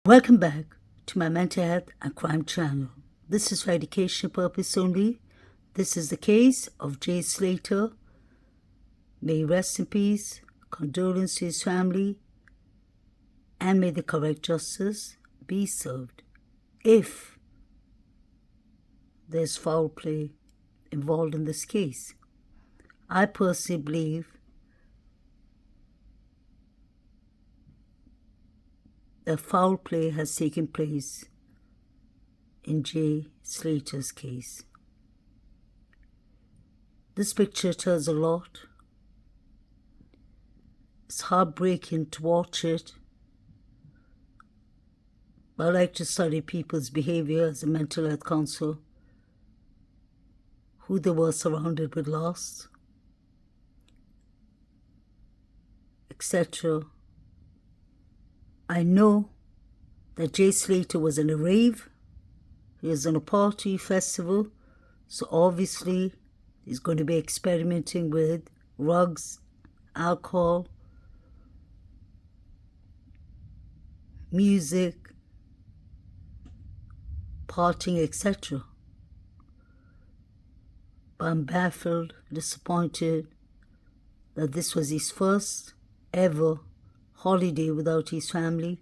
Welcome back to my mental health and crime channel. This is for educational purpose only. This is the case of J. Slater. May he rest in peace. Condolence to his family. And may the correct justice be served. If there's foul play involved in this case, I personally believe that foul play has taken place in J. Slater's case. This picture tells a lot. It's heartbreaking to watch it. I like to study people's behavior as a mental health counselor, who they were surrounded with loss, etc. I know that Jay Slater was in a rave. He was in a party festival, so obviously he's going to be experimenting with drugs, alcohol, music, partying, etc. But I'm baffled, disappointed that this was his first ever holiday without his family.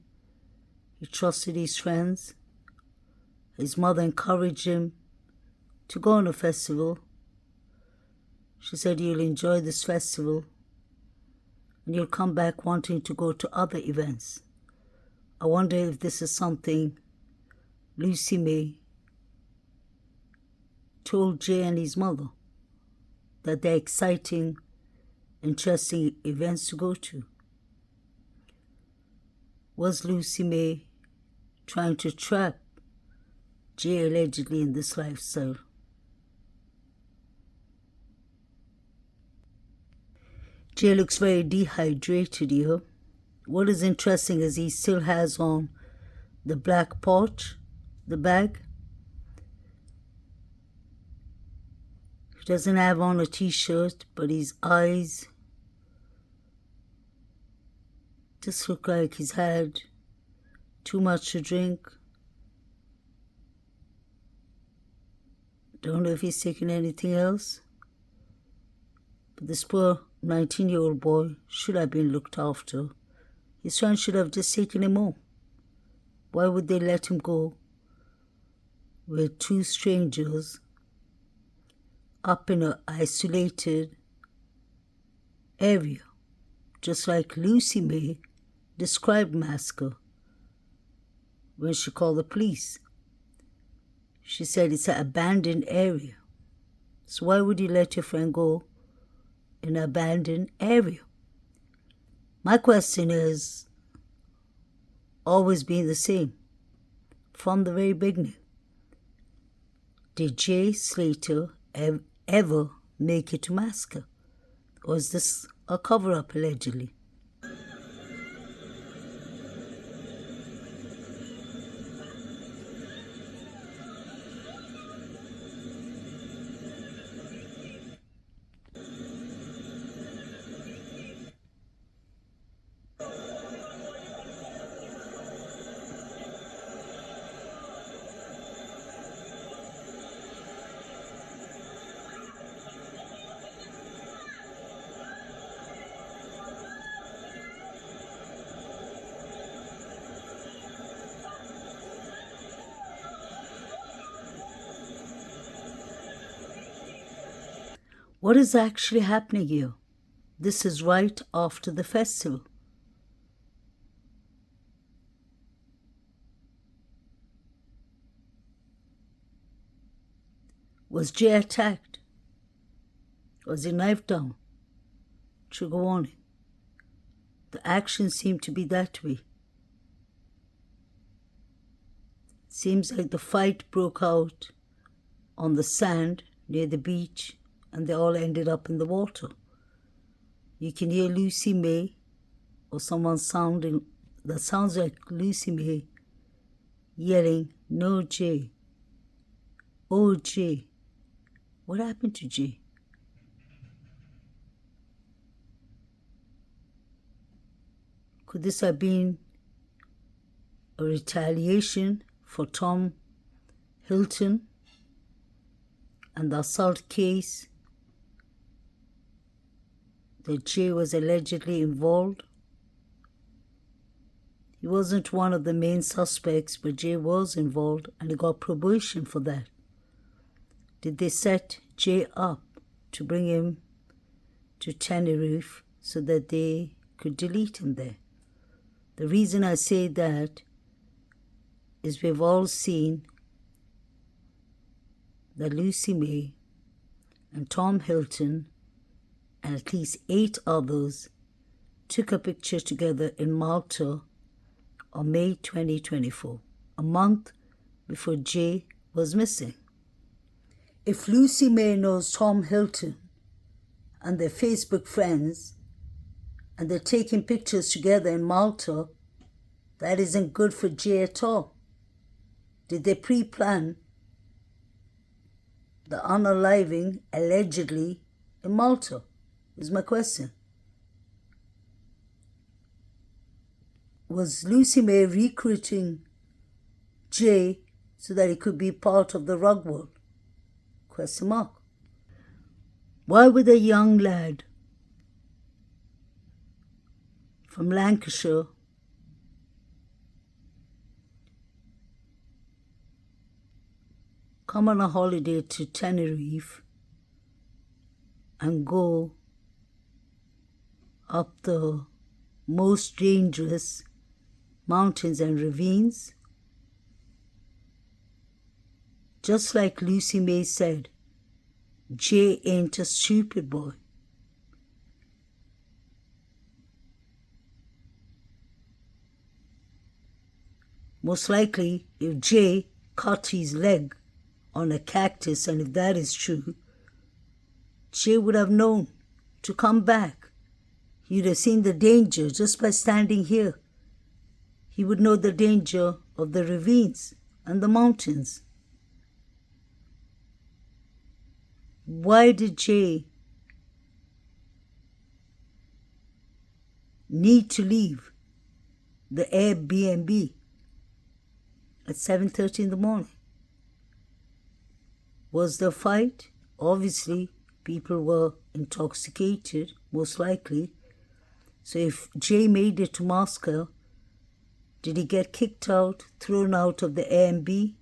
He trusted his friends. His mother encouraged him to go on a festival. She said, "You'll enjoy this festival and you'll come back wanting to go to other events." I wonder if this is something Lucy May told Jay and his mother, that they're exciting, interesting events to go to. Was Lucy May trying to trap Jay allegedly in this lifestyle? Jay looks very dehydrated here. What is interesting is he still has on the black pouch, the bag. He doesn't have on a t-shirt, but his eyes just look like he's had too much to drink. Don't know if he's taken anything else. But this poor 19-year-old boy should have been looked after. His friends should have just taken him home. Why would they let him go with two strangers up in an isolated area, just like Lucy May described Maska when she called the police? She said it's an abandoned area. So why would you let your friend go in an abandoned area? My question is always been the same from the very beginning. Did Jay Slater ever make it to Maska? Or is this a cover-up allegedly? What is actually happening here? This is right after the festival. Was Jay attacked? Was he knifed down? Trigger warning. The action seemed to be that way. Seems like the fight broke out on the sand near the beach, and they all ended up in the water. You can hear Lucy May or someone sounding that sounds like Lucy May yelling, "No, Jay. Oh, Jay." What happened to Jay? Could this have been a retaliation for Tom Hilton and the assault case that Jay was allegedly involved. He wasn't one of the main suspects, but Jay was involved and he got probation for that. Did they set Jay up to bring him to Tenerife so that they could delete him there? The reason I say that is we've all seen that Lucy May and Tom Hilton and at least 8 others took a picture together in Malta on May 2024, a month before Jay was missing. If Lucy May knows Tom Hilton and they're Facebook friends and they're taking pictures together in Malta, that isn't good for Jay at all. Did they pre-plan the unaliving allegedly in Malta? Is my question. Was Lucy May recruiting Jay so that he could be part of the rug world? Question mark. Why would a young lad from Lancashire come on a holiday to Tenerife and go up the most dangerous mountains and ravines? Just like Lucy May said, Jay ain't a stupid boy. Most likely, if Jay cut his leg on a cactus, and if that is true, Jay would have known to come back. He'd have seen the danger just by standing here. He would know the danger of the ravines and the mountains. Why did Jay need to leave the Airbnb at 7:30 in the morning? Was there a fight? Obviously, people were intoxicated, most likely. So if Jay made it to Maska, did he get kicked out, thrown out of the Airbnb?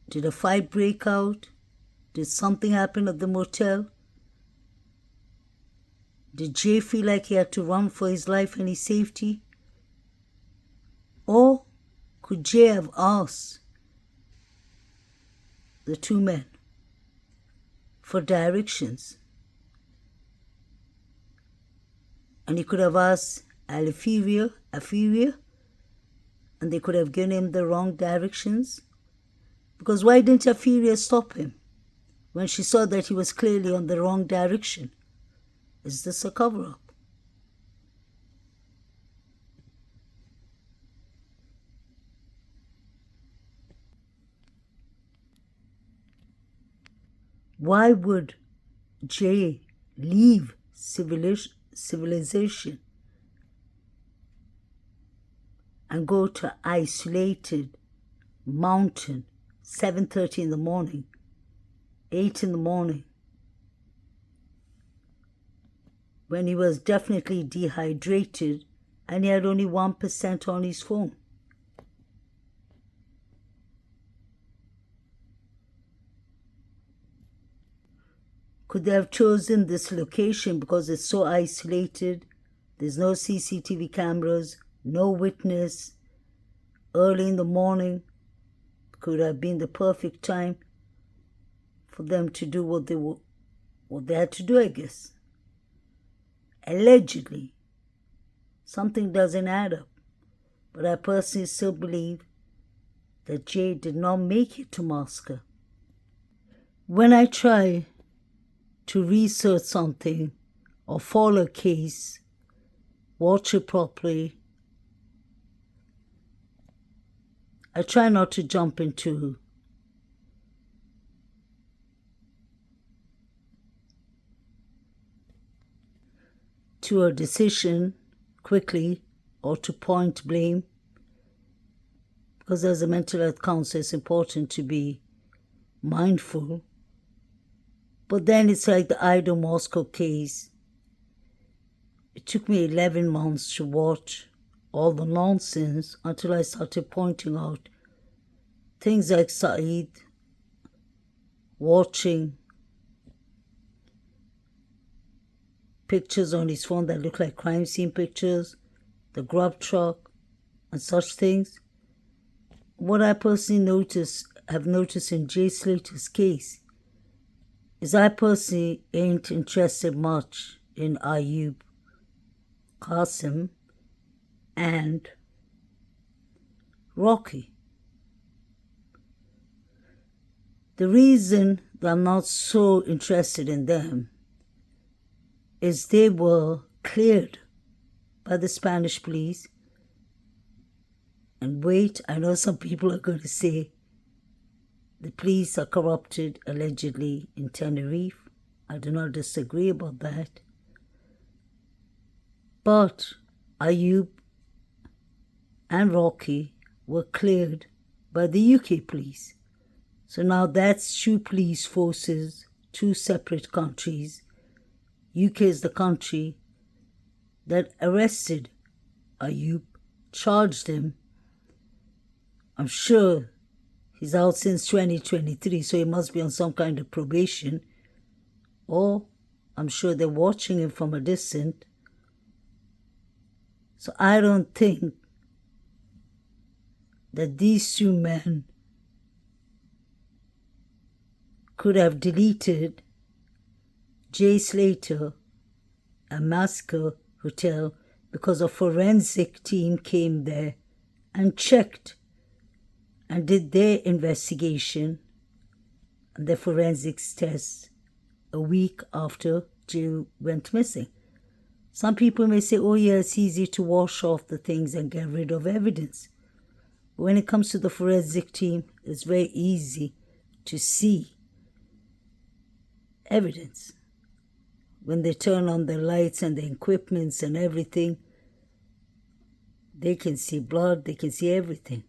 Did a fight break out? Did something happen at the motel? Did Jay feel like he had to run for his life and his safety? Or could Jay have asked the 2 men for directions? And he could have asked Afiria, and they could have given him the wrong directions? Because why didn't Afiria stop him when she saw that he was clearly on the wrong direction? Is this a cover-up? Why would Jay leave civilization and go to isolated mountain 7:30 in the morning, 8 in the morning, when he was definitely dehydrated and he had only 1% on his phone? Could they have chosen this location because it's so isolated? There's no CCTV cameras, no witness. Early in the morning could have been the perfect time for them to do what they had to do, I guess. Allegedly. Something doesn't add up. But I personally still believe that Jay did not make it to Maska. When I try to research something or follow a case, watch it properly, I try not to jump into to a decision quickly or to point blame. Because as a mental health counselor, it's important to be mindful. But then it's like the Maska case. It took me 11 months to watch all the nonsense until I started pointing out things like Saeed watching pictures on his phone that look like crime scene pictures, the grub truck, and such things. What I personally have noticed in Jay Slater's case is I personally ain't interested much in Ayub, Qasim, and Rocky. The reason that I'm not so interested in them is they were cleared by the Spanish police. And wait, I know some people are going to say the police are corrupted, allegedly, in Tenerife. I do not disagree about that. But Ayub and Rocky were cleared by the UK police. So now that's two police forces, two separate countries. UK is the country that arrested Ayub, charged him. I'm sure he's out since 2023, so he must be on some kind of probation. Or I'm sure they're watching him from a distance. So I don't think that these two men could have deleted Jay Slater and Maska hotel because a forensic team came there and checked and did their investigation and their forensics test a week after Jay went missing. Some people may say, oh yeah, it's easy to wash off the things and get rid of evidence. But when it comes to the forensic team, it's very easy to see evidence. When they turn on the lights and the equipments and everything, they can see blood, they can see everything.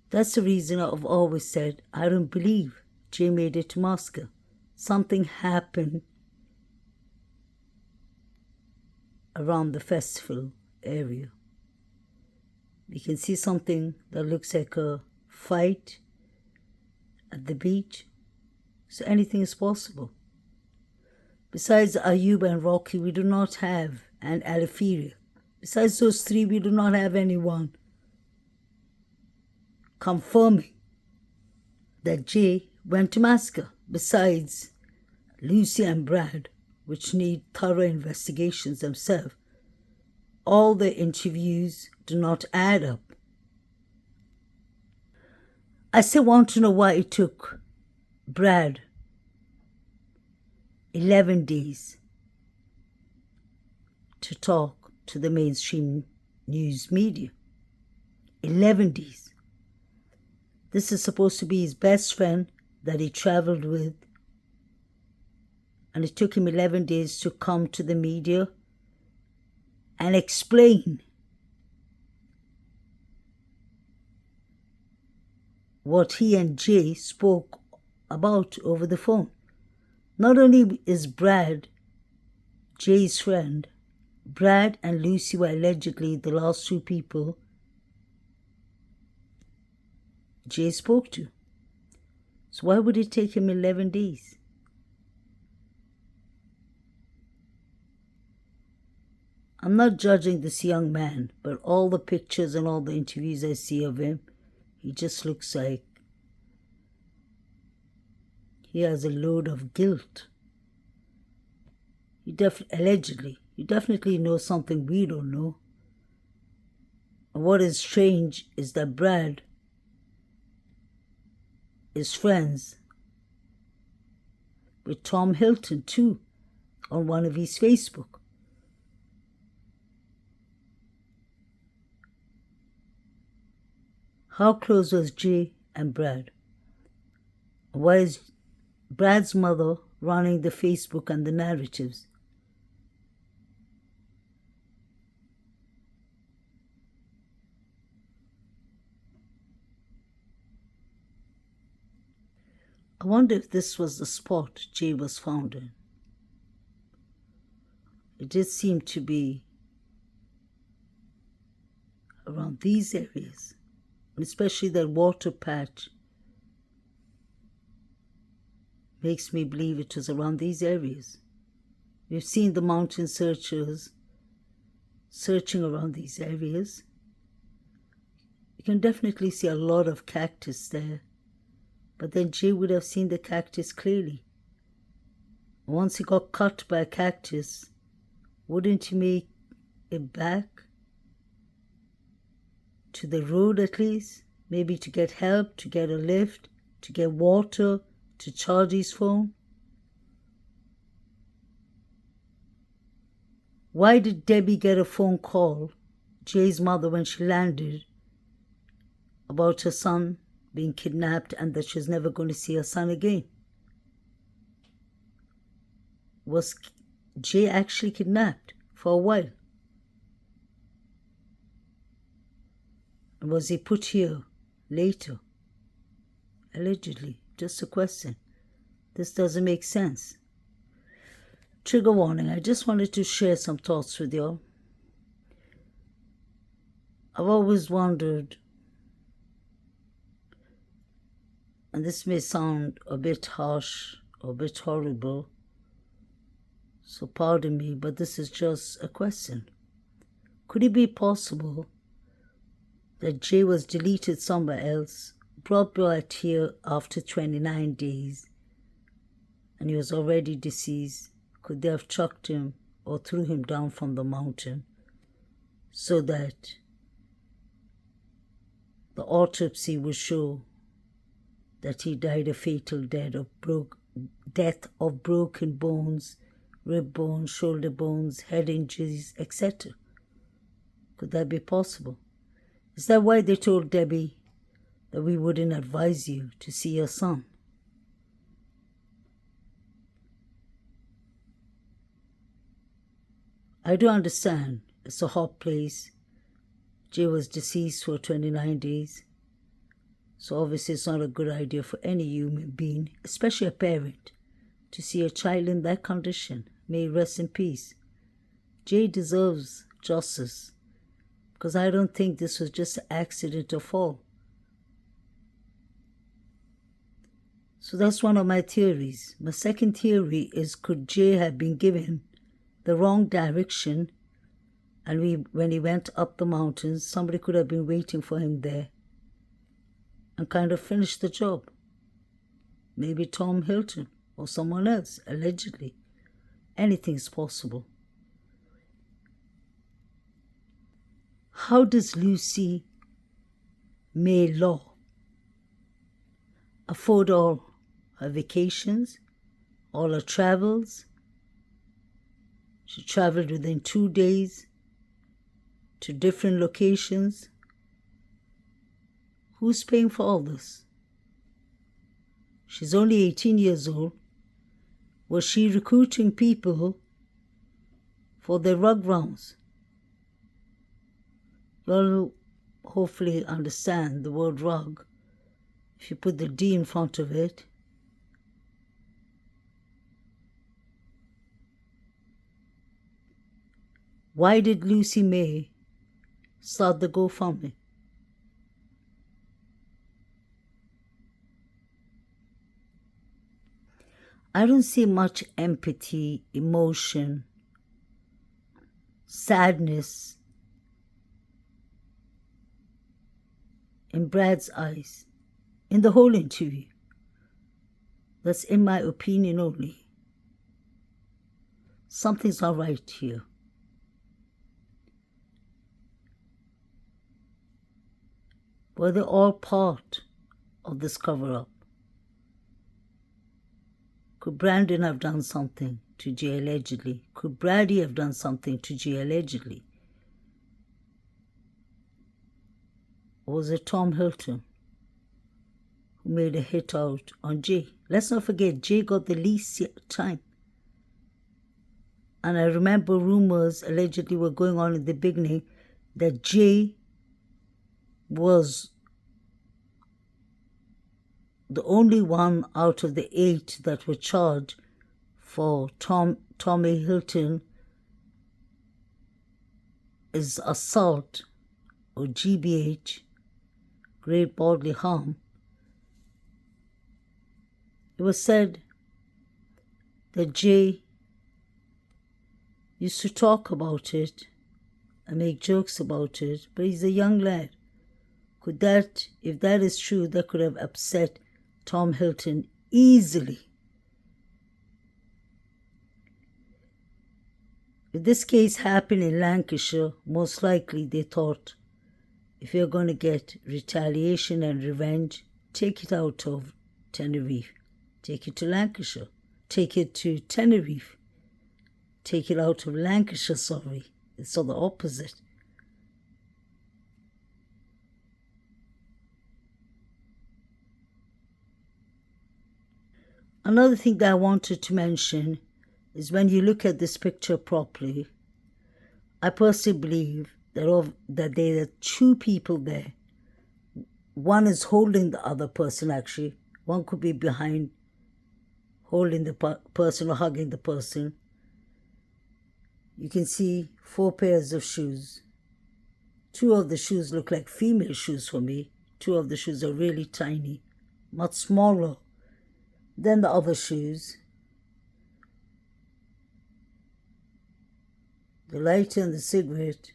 That's the reason I've always said I don't believe Jay made it to Maska. Something happened around the festival area. You can see something that looks like a fight at the beach. So anything is possible. Besides Ayub and Rocky, we do not have, and Alifiri. Besides those three, we do not have anyone confirming that Jay went to Maska. Besides Lucy and Brad, which need thorough investigations themselves, all the interviews do not add up. I still want to know why it took Brad 11 days to talk to the mainstream news media. 11 days. This is supposed to be his best friend that he traveled with. And it took him 11 days to come to the media and explain what he and Jay spoke about over the phone. Not only is Brad Jay's friend, Brad and Lucy were allegedly the last two people Jay spoke to. So why would it take him 11 days? I'm not judging this young man, but all the pictures and all the interviews I see of him, he just looks like he has a load of guilt. He definitely knows something we don't know. And what is strange is that Brad is friends with Tom Hilton too on one of his Facebook. How close was Jay and Brad? Why is Brad's mother running the Facebook and the narratives? I wonder if this was the spot Jay was found in. It did seem to be around these areas, especially that water patch makes me believe it was around these areas. We've seen the mountain searchers searching around these areas. You can definitely see a lot of cactus there, but then Jay would have seen the cactus clearly. Once he got cut by a cactus, wouldn't he make it back to the road at least? Maybe to get help, to get a lift, to get water, to charge his phone? Why did Debbie get a phone call, Jay's mother, when she landed, about her son being kidnapped and that she's never going to see her son again? Was Jay actually kidnapped for a while? And was he put here later? Allegedly. Just a question. This doesn't make sense. Trigger warning. I just wanted to share some thoughts with you. I've always wondered, and this may sound a bit harsh or a bit horrible, so pardon me, but this is just a question. Could it be possible that Jay was deleted somewhere else, brought back here after 29 days, and he was already deceased? Could they have chucked him or threw him down from the mountain so that the autopsy would show that he died a fatal death of broken bones, rib bones, shoulder bones, head injuries, etc.? Could that be possible? Is that why they told Debbie that we wouldn't advise you to see your son? I do understand it's a hot place. Jay was deceased for 29 days. So obviously it's not a good idea for any human being, especially a parent, to see a child in that condition. May he rest in peace. Jay deserves justice, because I don't think this was just an accident or fall. So that's one of my theories. My second theory is, could Jay have been given the wrong direction, and when he went up the mountains, somebody could have been waiting for him there and kind of finished the job? Maybe Tom Hilton or someone else, allegedly. Anything's possible. How does Lucy May Law afford all her vacations, all her travels? She traveled within 2 days to different locations. Who's paying for all this? She's only 18 years old. Was she recruiting people for the rug rounds? You'll hopefully understand the word rug if you put the D in front of it. Why did Lucy May start the GoFundMe? I don't see much empathy, emotion, sadness in Brad's eyes in the whole interview. That's in my opinion only. Something's not right here. Were they all part of this cover-up? Could Brandon have done something to Jay allegedly? Could Brady have done something to Jay allegedly? Or was it Tom Hilton who made a hit out on Jay? Let's not forget, Jay got the least time. And I remember rumors allegedly were going on in the beginning that Jay was the only one out of the 8 that were charged for Tommy Hilton is assault, or GBH, great bodily harm. It was said that Jay used to talk about it and make jokes about it, but he's a young lad. If that is true, that could have upset Tom Hilton easily. If this case happened in Lancashire, most likely they thought, if you're going to get retaliation and revenge, take it out of Tenerife. Take it to Lancashire. Take it to Tenerife. Take it out of Lancashire, sorry. It's all the opposite. Another thing that I wanted to mention is when you look at this picture properly, I personally believe that there are 2 people there. One is holding the other person, actually. One could be behind, holding the person or hugging the person. You can see 4 pairs of shoes. 2 of the shoes look like female shoes for me. 2 of the shoes are really tiny, much smaller than the other shoes. The lighter and the cigarette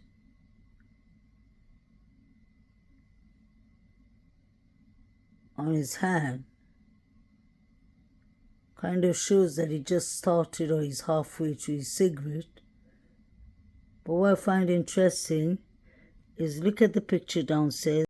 on his hand kind of shows that he just started or he's halfway to his cigarette. But what I find interesting is look at the picture downstairs.